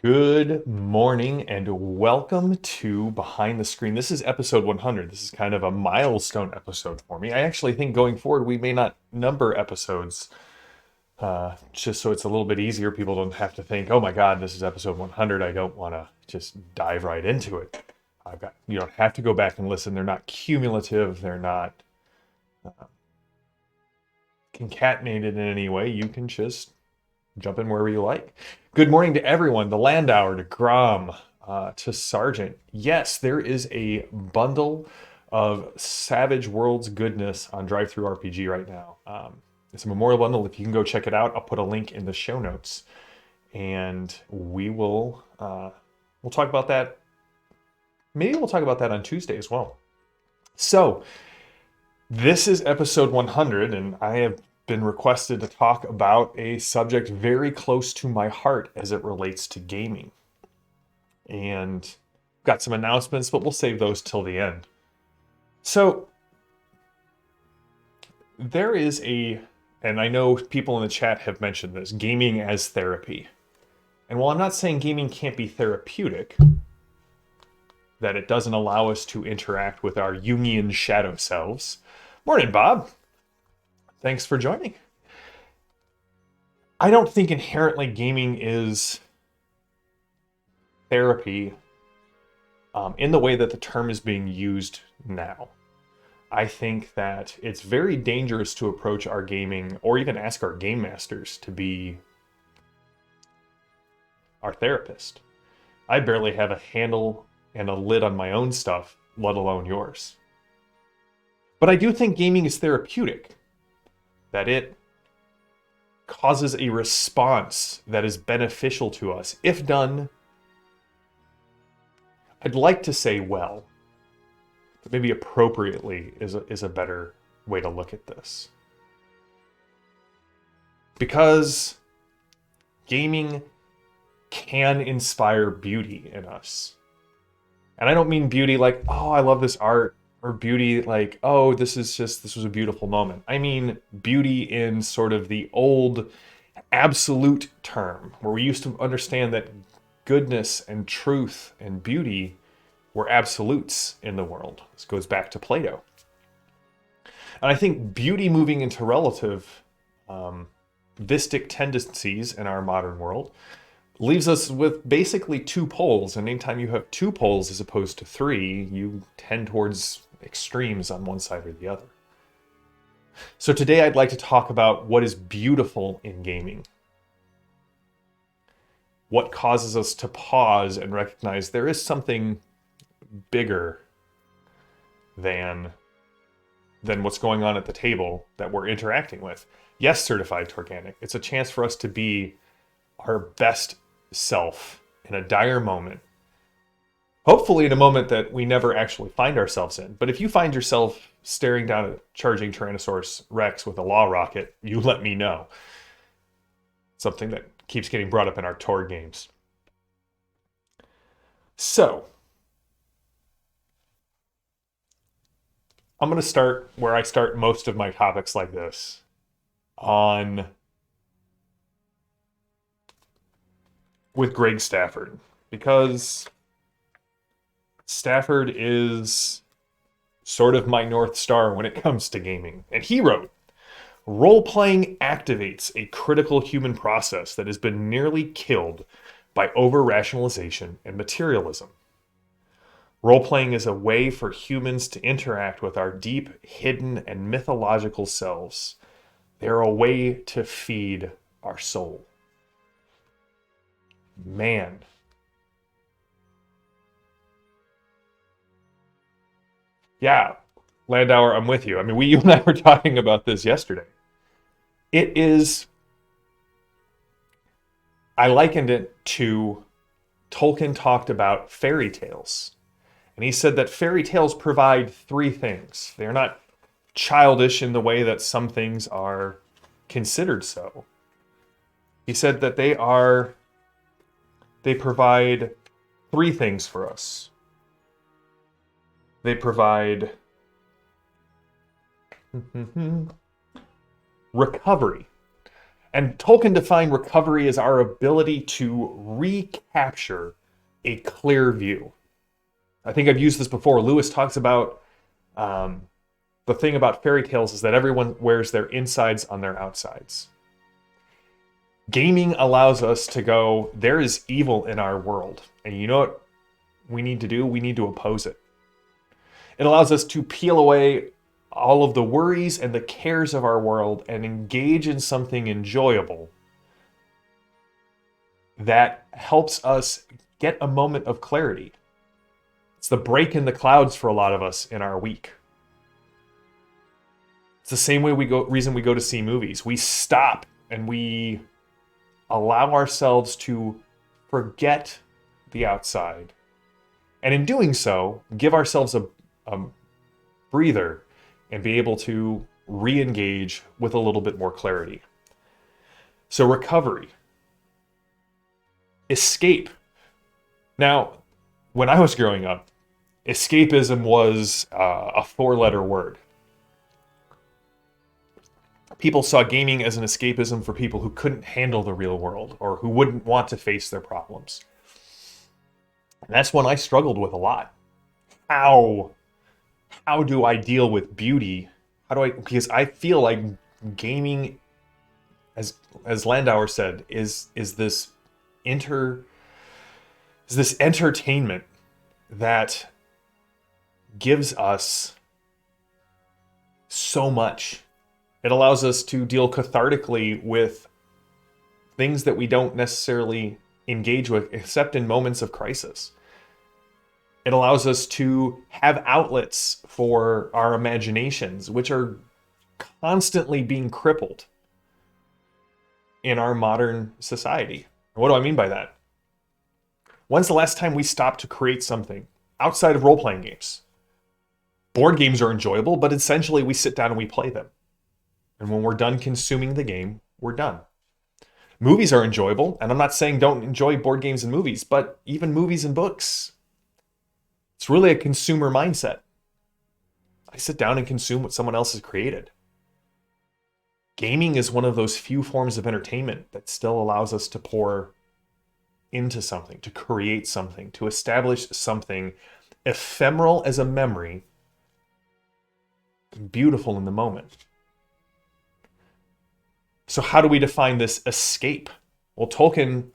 Good morning and welcome to Behind the Screen. This is episode 100. This is kind of a milestone episode for me. I actually think going forward we may not number episodes just so it's a little bit easier. People don't have to think, oh my God, this is episode 100. I don't want to just dive right into it. You don't have to go back and listen. They're not cumulative. They're not concatenated in any way. You can just jump in wherever you like. Good morning to everyone, the Landauer, to Grom, to Sergeant. Yes, there is a bundle of Savage Worlds goodness on Drive-Thru RPG right now. It's a memorial bundle. If you can go check it out, I'll put a link in the show notes. And we'll talk about that. Maybe we'll talk about that on Tuesday as well. So, this is episode 100, and I have been requested to talk about a subject very close to my heart as it relates to gaming. And got some announcements, but we'll save those till the end. So there is and I know people in the chat have mentioned this, gaming as therapy. And while I'm not saying gaming can't be therapeutic, that it doesn't allow us to interact with our Jungian shadow selves. Morning, Bob. Thanks for joining. I don't think inherently gaming is therapy in the way that the term is being used now. I think that it's very dangerous to approach our gaming or even ask our game masters to be our therapist. I barely have a handle and a lid on my own stuff, let alone yours. But I do think gaming is therapeutic, that it causes a response that is beneficial to us, if done, I'd like to say well, but maybe appropriately is a better way to look at this. Because gaming can inspire beauty in us. And I don't mean beauty like, oh, I love this art, or beauty like, oh, this was a beautiful moment. I mean beauty in sort of the old absolute term, where we used to understand that goodness and truth and beauty were absolutes in the world. This goes back to Plato. And I think beauty moving into relative vistic tendencies in our modern world leaves us with basically two poles. And anytime you have two poles as opposed to three, you tend towards extremes on one side or the other. So today I'd like to talk about what is beautiful in gaming. What causes us to pause and recognize there is something bigger than what's going on at the table that we're interacting with. Yes, certified organic. It's a chance for us to be our best self in a dire moment. Hopefully in a moment that we never actually find ourselves in. But if you find yourself staring down a charging Tyrannosaurus Rex with a law rocket, you let me know. Something that keeps getting brought up in our Tor games. So, I'm going to start where I start most of my topics like this, with Greg Stafford, because Stafford is sort of my North Star when it comes to gaming. And he wrote, role-playing activates a critical human process that has been nearly killed by over-rationalization and materialism. Role-playing is a way for humans to interact with our deep, hidden, and mythological selves. They're a way to feed our soul. Man. Yeah, Landauer, I'm with you. I mean, you and I were talking about this yesterday. I likened it to Tolkien talked about fairy tales. And he said that fairy tales provide three things. They're not childish in the way that some things are considered so. He said that they provide three things for us. They provide recovery. And Tolkien defined recovery as our ability to recapture a clear view. I think I've used this before. Lewis talks about the thing about fairy tales is that everyone wears their insides on their outsides. Gaming allows us to go, there is evil in our world. And you know what we need to do? We need to oppose it. It allows us to peel away all of the worries and the cares of our world and engage in something enjoyable that helps us get a moment of clarity. It's the break in the clouds for a lot of us in our week. It's the same reason we go to see movies. We stop and we allow ourselves to forget the outside. And in doing so, give ourselves a breather and be able to re-engage with a little bit more clarity. So recovery. Escape. Now, when I was growing up, escapism was a four-letter word. People saw gaming as an escapism for people who couldn't handle the real world or who wouldn't want to face their problems. And that's one I struggled with a lot. How do I deal with beauty? Because I feel like gaming, as Landauer said, is this entertainment that gives us so much. It allows us to deal cathartically with things that we don't necessarily engage with except in moments of crisis. It allows us to have outlets for our imaginations, which are constantly being crippled in our modern society. What do I mean by that? When's the last time we stopped to create something outside of role-playing games? Board games are enjoyable, but essentially we sit down and we play them. And when we're done consuming the game, we're done. Movies are enjoyable, and I'm not saying don't enjoy board games and movies, but even movies and books. It's really a consumer mindset. I sit down and consume what someone else has created. Gaming is one of those few forms of entertainment that still allows us to pour into something, to create something, to establish something ephemeral as a memory, beautiful in the moment. So how do we define this escape? Well, Tolkien,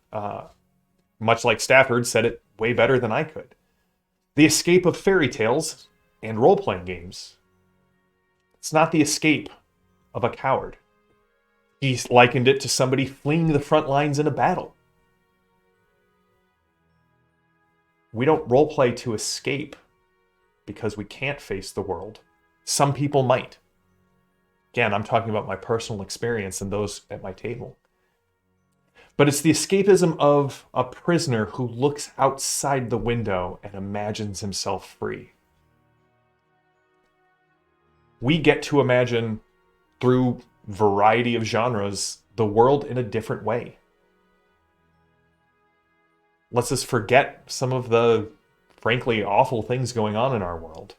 much like Stafford, said it way better than I could. The escape of fairy tales and role-playing games. It's not the escape of a coward. He likened it to somebody fleeing the front lines in a battle. We don't role-play to escape because we can't face the world. Some people might. Again, I'm talking about my personal experience and those at my table. But it's the escapism of a prisoner who looks outside the window and imagines himself free. We get to imagine, through variety of genres, the world in a different way. Lets us forget some of the, frankly, awful things going on in our world.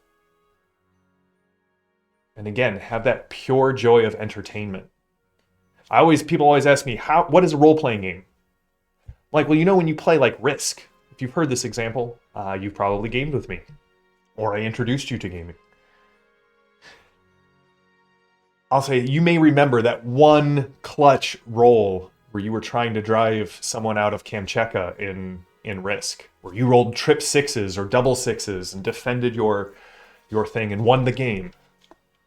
And again, have that pure joy of entertainment. People always ask me, what is a role-playing game? Like, well, when you play like Risk, if you've heard this example, you've probably gamed with me. Or I introduced you to gaming. I'll say, you may remember that one clutch roll where you were trying to drive someone out of Kamchatka in Risk, where you rolled trip sixes or double sixes and defended your thing and won the game.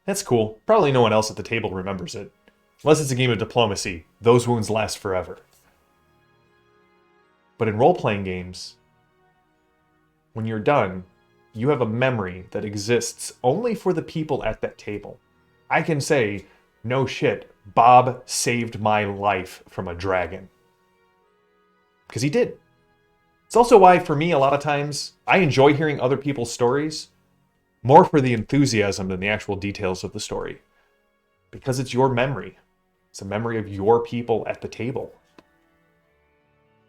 That's cool. Probably no one else at the table remembers it. Unless it's a game of diplomacy, those wounds last forever. But in role-playing games, when you're done, you have a memory that exists only for the people at that table. I can say, no shit, Bob saved my life from a dragon. Because he did. It's also why, for me, a lot of times, I enjoy hearing other people's stories more for the enthusiasm than the actual details of the story. Because it's your memory. It's a memory of your people at the table.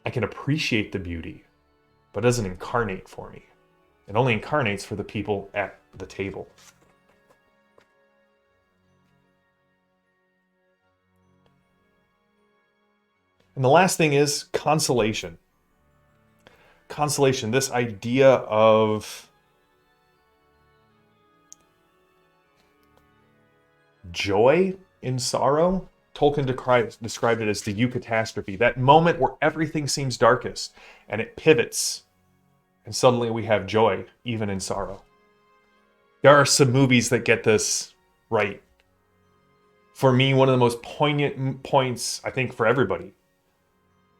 I can appreciate the beauty, but it doesn't incarnate for me. It only incarnates for the people at the table. And the last thing is consolation. Consolation, this idea of joy in sorrow. Tolkien described it as the eucatastrophe, that moment where everything seems darkest and it pivots, and suddenly we have joy, even in sorrow. There are some movies that get this right. For me, one of the most poignant points, I think, for everybody,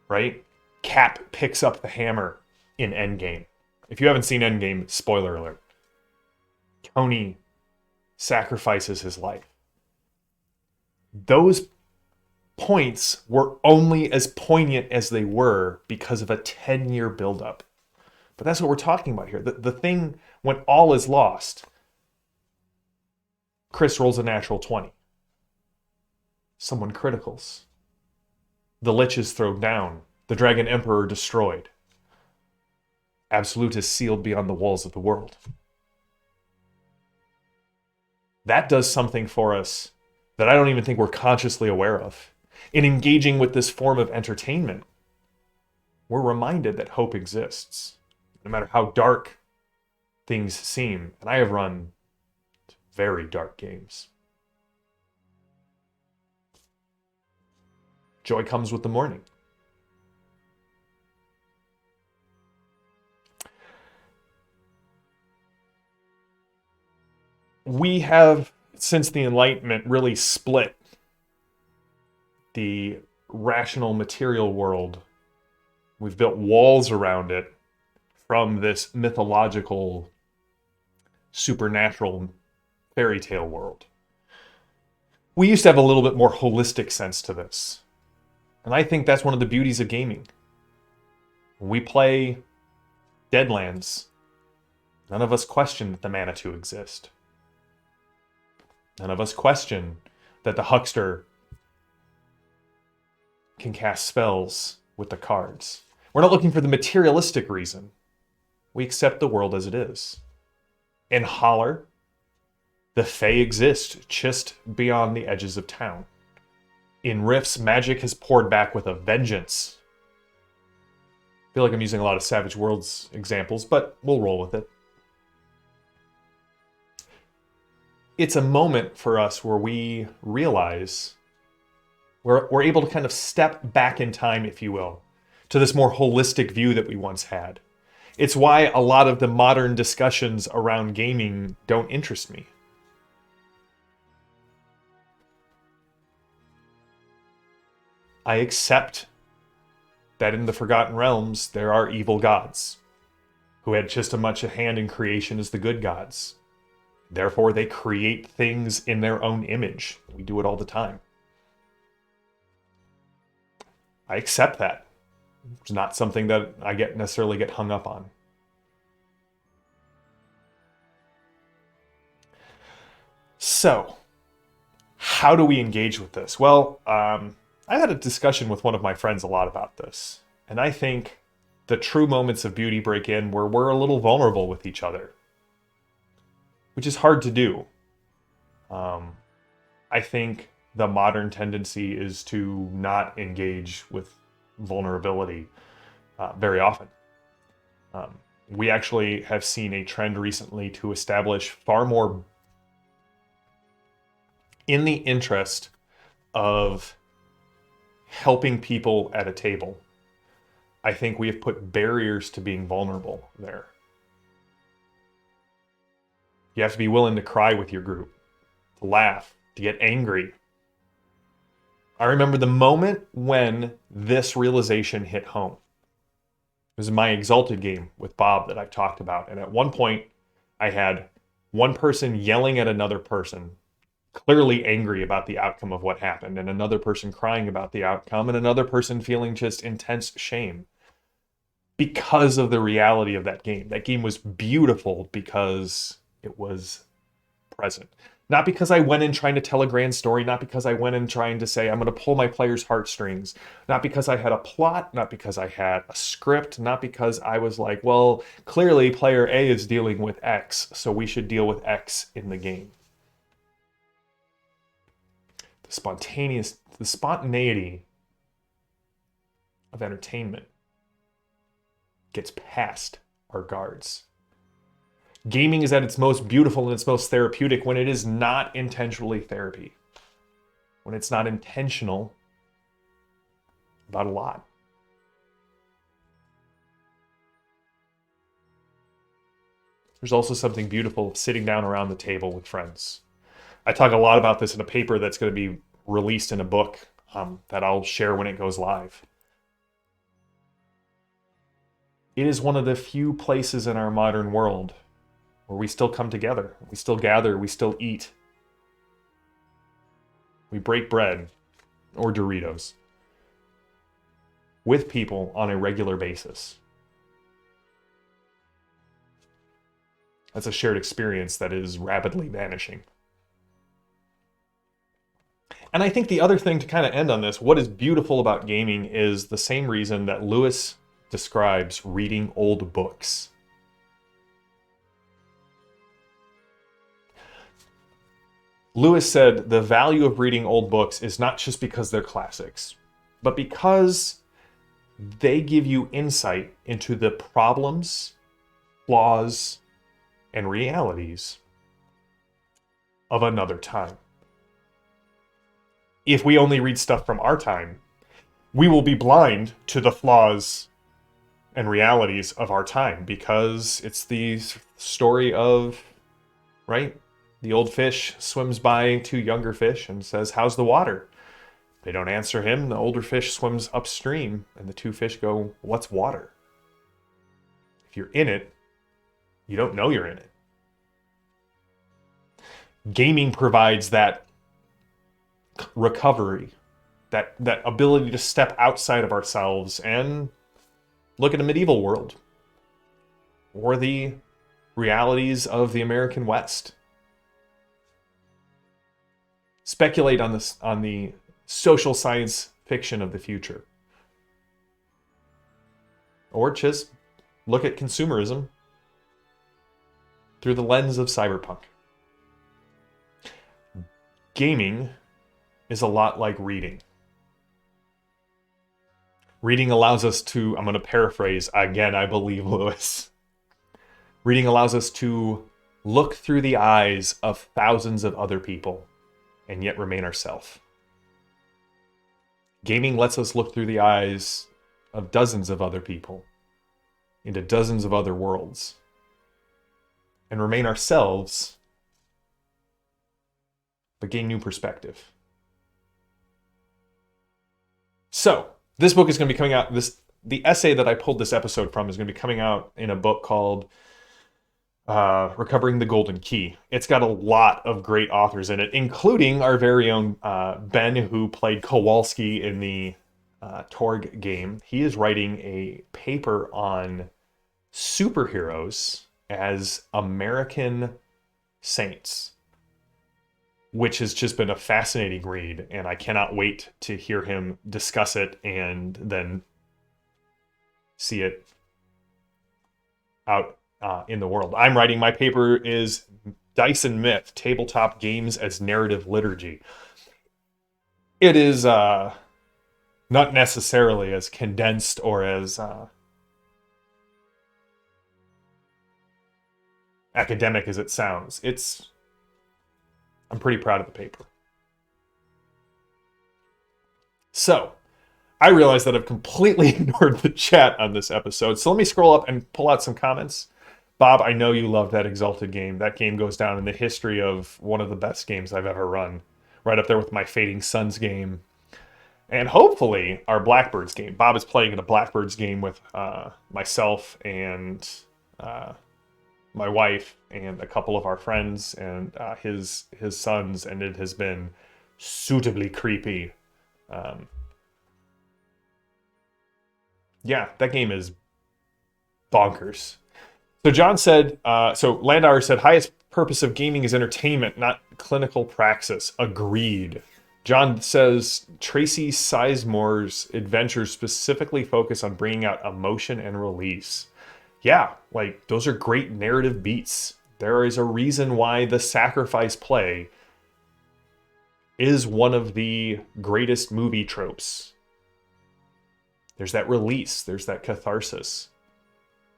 right? Cap picks up the hammer in Endgame. If you haven't seen Endgame, spoiler alert. Tony sacrifices his life. Those points were only as poignant as they were because of a 10-year buildup. But that's what we're talking about here. The thing, when all is lost, Chris rolls a natural 20. Someone criticals. The Lich is thrown down. The Dragon Emperor destroyed. Absolute is sealed beyond the walls of the world. That does something for us that I don't even think we're consciously aware of. In engaging with this form of entertainment, we're reminded that hope exists, no matter how dark things seem. And I have run very dark games. Joy comes with the morning. We have, since the Enlightenment, really split the rational material world. We've built walls around it from this mythological, supernatural fairy tale world. We used to have a little bit more holistic sense to this. And I think that's one of the beauties of gaming. When we play Deadlands, none of us question that the Manitou exist. None of us question that the huckster can cast spells with the cards. We're not looking for the materialistic reason. We accept the world as it is. In Holler, the Fae exist just beyond the edges of town. In Rifts, magic has poured back with a vengeance. I feel like I'm using a lot of Savage Worlds examples, but we'll roll with it. It's a moment for us where we realize we're able to kind of step back in time, if you will, to this more holistic view that we once had. It's why a lot of the modern discussions around gaming don't interest me. I accept that in the Forgotten Realms there are evil gods who had just as much a hand in creation as the good gods. Therefore, they create things in their own image. We do it all the time. I accept that. It's not something that I necessarily get hung up on. So, how do we engage with this? Well, I had a discussion with one of my friends a lot about this. And I think the true moments of beauty break in where we're a little vulnerable with each other, which is hard to do. I think the modern tendency is to not engage with vulnerability very often. We actually have seen a trend recently to establish far more, in the interest of helping people at a table. I think we have put barriers to being vulnerable there. You have to be willing to cry with your group, to laugh, to get angry. I remember the moment when this realization hit home. It was my Exalted game with Bob that I've talked about. And at one point, I had one person yelling at another person, clearly angry about the outcome of what happened, and another person crying about the outcome, and another person feeling just intense shame because of the reality of that game. That game was beautiful because it was present. Not because I went in trying to tell a grand story, not because I went in trying to say, I'm going to pull my players' heartstrings, not because I had a plot, not because I had a script, not because I was like, well, clearly player A is dealing with X, so we should deal with X in the game. The spontaneity of entertainment gets past our guards. Gaming is at its most beautiful and its most therapeutic when it is not intentionally therapy. When it's not intentional about a lot. There's also something beautiful of sitting down around the table with friends. I talk a lot about this in a paper that's going to be released in a book that I'll share when it goes live. It is one of the few places in our modern world where we still come together. We still gather. We still eat. We break bread or Doritos with people on a regular basis. That's a shared experience that is rapidly vanishing. And I think the other thing to kind of end on this, what is beautiful about gaming is the same reason that Lewis describes reading old books. Lewis said the value of reading old books is not just because they're classics, but because they give you insight into the problems, flaws, and realities of another time. If we only read stuff from our time, we will be blind to the flaws and realities of our time because it's the story of, right? The old fish swims by two younger fish and says, "How's the water?" They don't answer him. The older fish swims upstream and the two fish go, "What's water?" If you're in it, you don't know you're in it. Gaming provides that recovery, that ability to step outside of ourselves and look at a medieval world or the realities of the American West. Speculate on this, on the social science fiction of the future. Or just look at consumerism through the lens of cyberpunk. Gaming is a lot like reading. Reading allows us to, I'm going to paraphrase again, I believe Lewis. Reading allows us to look through the eyes of thousands of other people and yet remain ourselves. Gaming lets us look through the eyes of dozens of other people into dozens of other worlds and remain ourselves, but gain new perspective. So, this book is going to be coming out, the essay that I pulled this episode from is going to be coming out in a book called Recovering the Golden Key. It's got a lot of great authors in it, including our very own Ben, who played Kowalski in the Torg game. He is writing a paper on superheroes as American saints, which has just been a fascinating read, and I cannot wait to hear him discuss it and then see it out in the world. I'm writing, my paper is Dice and Myth, Tabletop Games as Narrative Liturgy. It is not necessarily as condensed or as academic as it sounds. I'm pretty proud of the paper. So, I realize that I've completely ignored the chat on this episode, so let me scroll up and pull out some comments. Bob, I know you love that Exalted game. That game goes down in the history of one of the best games I've ever run. Right up there with my Fading Suns game. And hopefully, our Blackbirds game. Bob is playing in a Blackbirds game with myself and my wife and a couple of our friends and his sons, and it has been suitably creepy. Yeah, that game is bonkers. So John said, Landauer said, highest purpose of gaming is entertainment, not clinical praxis. Agreed. John says, Tracy Sizemore's adventures specifically focus on bringing out emotion and release. Yeah, like, those are great narrative beats. There is a reason why the sacrifice play is one of the greatest movie tropes. There's that release. There's that catharsis.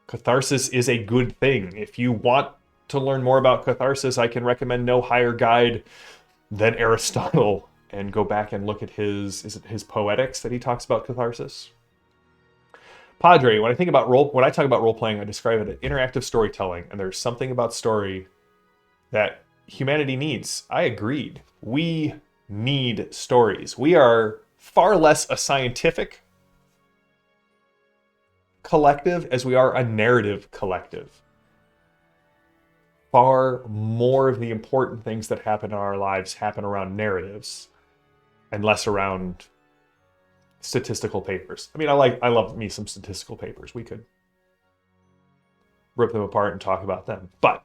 Catharsis is a good thing. If you want to learn more about catharsis, I can recommend no higher guide than Aristotle, and go back and look at his, is it his Poetics that he talks about catharsis? Padre, when I talk about role playing, I describe it as interactive storytelling, and there's something about story that humanity needs. I agreed. We need stories. We are far less a scientific collective as we are a narrative collective. Far more of the important things that happen in our lives happen around narratives and less around statistical papers. I mean, I love me some statistical papers. We could rip them apart and talk about them. But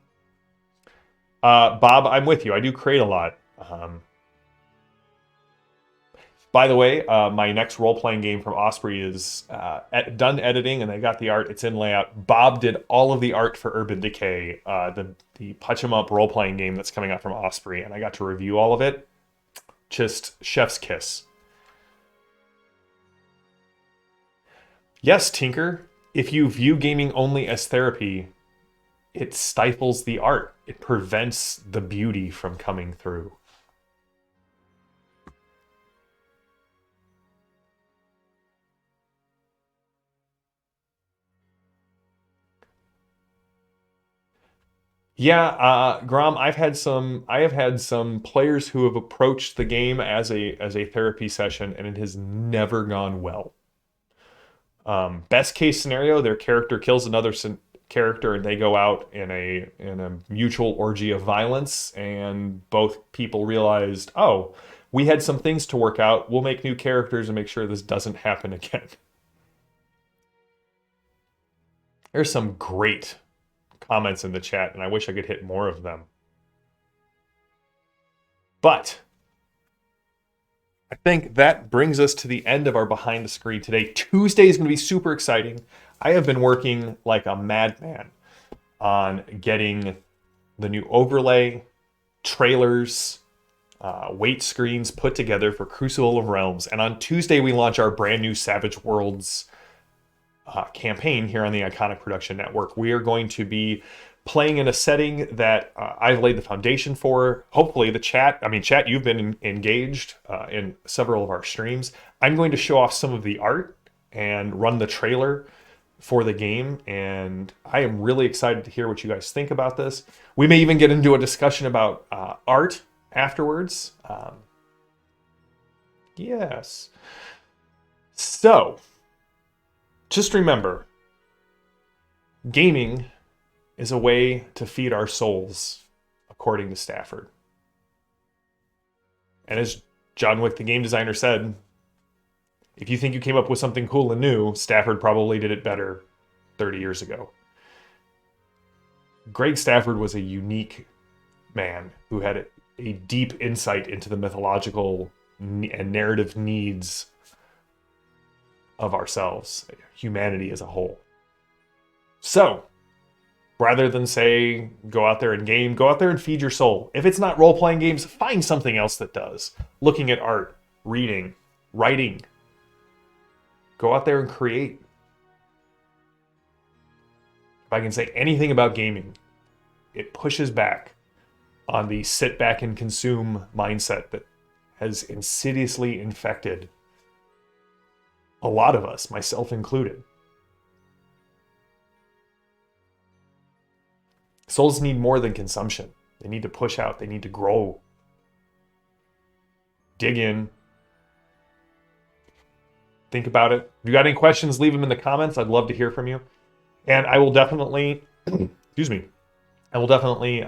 Bob, I'm with you. I do create a lot. By the way, my next role-playing game from Osprey is done editing, and they got the art. It's in layout. Bob did all of the art for Urban Decay, the Punch 'em Up role-playing game that's coming out from Osprey, and I got to review all of it. Just chef's kiss. Yes, Tinker, if you view gaming only as therapy, it stifles the art. It prevents the beauty from coming through. Yeah, Grom, I have had some players who have approached the game as a therapy session, and it has never gone well. Best case scenario, their character kills another character, and they go out in a mutual orgy of violence, and both people realized, oh, we had some things to work out. We'll make new characters and make sure this doesn't happen again. There's some great comments in the chat, and I wish I could hit more of them. But I think that brings us to the end of our Behind the Screen today. Tuesday is going to be super exciting. I have been working like a madman on getting the new overlay, trailers, weight screens put together for Crucible of Realms. And on Tuesday, we launch our brand new Savage Worlds campaign here on the Iconic Production Network. We are going to be playing in a setting that I've laid the foundation for. Hopefully the chat, you've been engaged in several of our streams. I'm going to show off some of the art and run the trailer for the game, and I am really excited to hear what you guys think about this. We may even get into a discussion about art afterwards. Yes. So, just remember, gaming is a way to feed our souls, according to Stafford. And as John Wick, the game designer, said, if you think you came up with something cool and new, Stafford probably did it better 30 years ago. Greg Stafford was a unique man who had a deep insight into the mythological and narrative needs of ourselves, humanity as a whole. So, rather than say, go out there and game, go out there and feed your soul. If it's not role-playing games, find something else that does. Looking at art, reading, writing. Go out there and create. If I can say anything about gaming, it pushes back on the sit back and consume mindset that has insidiously infected a lot of us, myself included. Souls need more than consumption. They need to push out. They need to grow. Dig in. Think about it. If you got any questions, leave them in the comments. I'd love to hear from you. And I will definitely, excuse me, I will definitely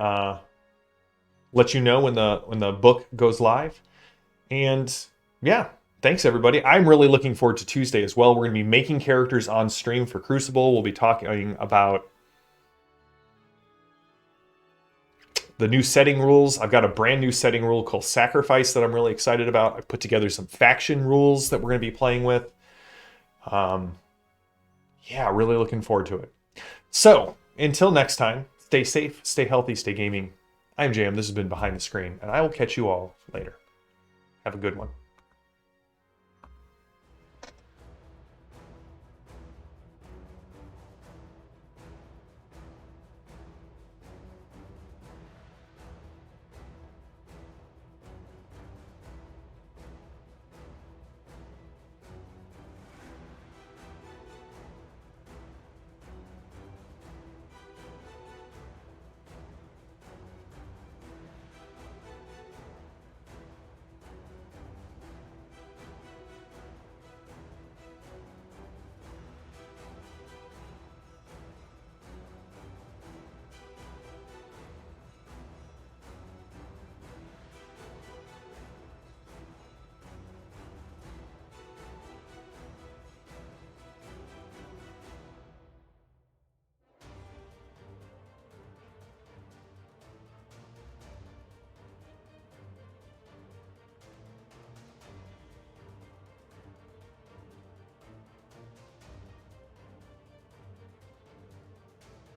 let you know when the book goes live. And yeah, thanks everybody. I'm really looking forward to Tuesday as well. We're going to be making characters on stream for Crucible. We'll be talking about the new setting rules. I've got a brand new setting rule called Sacrifice that I'm really excited about. I've put together some faction rules that we're going to be playing with. Yeah, really looking forward to it. So, until next time, stay safe, stay healthy, stay gaming. I'm JM. This has been Behind the Screen, and I will catch you all later. Have a good one.